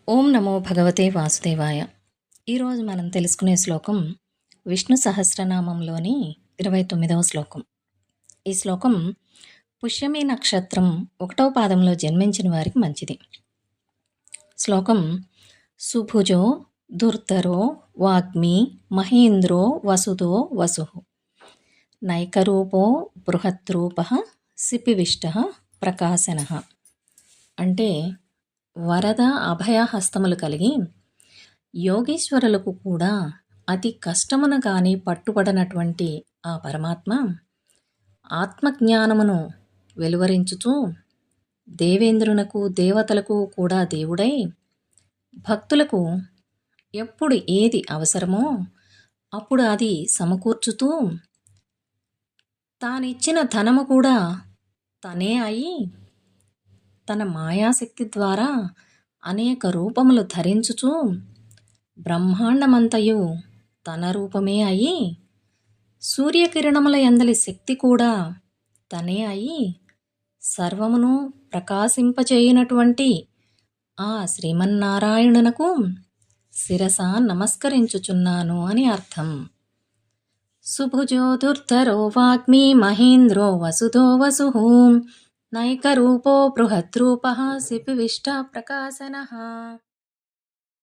ఓం నమో భగవతే వాసుదేవాయ. ఈరోజు మనం తెలుసుకునే శ్లోకం విష్ణు సహస్రనామంలోని 29వ శ్లోకం. ఈ శ్లోకం పుష్యమి నక్షత్రం 1వ పాదంలో జన్మించిన వారికి మంచిది. శ్లోకం సుభుజో దుర్ధరో వాగ్మి మహేంద్రో వసుదో వసు నైకరూపో బృహద్రూప సిపివిష్ట ప్రకాశన. అంటే వరద అభయ హస్తములు కలిగి యోగీశ్వరులకు కూడా అతి కష్టమున కానీ పట్టుబడనటువంటి ఆ పరమాత్మ ఆత్మజ్ఞానమును వెలువరించుతూ దేవేంద్రునకు దేవతలకు కూడా దేవుడై భక్తులకు ఎప్పుడు ఏది అవసరమో అప్పుడు అది సమకూర్చుతూ తానిచ్చిన ధనము కూడా తనే అయి తన మాయాశక్తి ద్వారా అనేక రూపములు ధరించుచూ బ్రహ్మాండమంతయు తన రూపమే అయి సూర్యకిరణముల యందలి శక్తి కూడా తనే అయి సర్వమును ప్రకాశింపచేయునటువంటి ఆ శ్రీమన్నారాయణునకు శిరస నమస్కరించుచున్నాను అని అర్థం. సుభుజో దుర్ధరో వాగ్మి మహేంద్రో వసుదో వసు నైకరూపో బృహద్రూప సిపివిష్ట ప్రకాశన.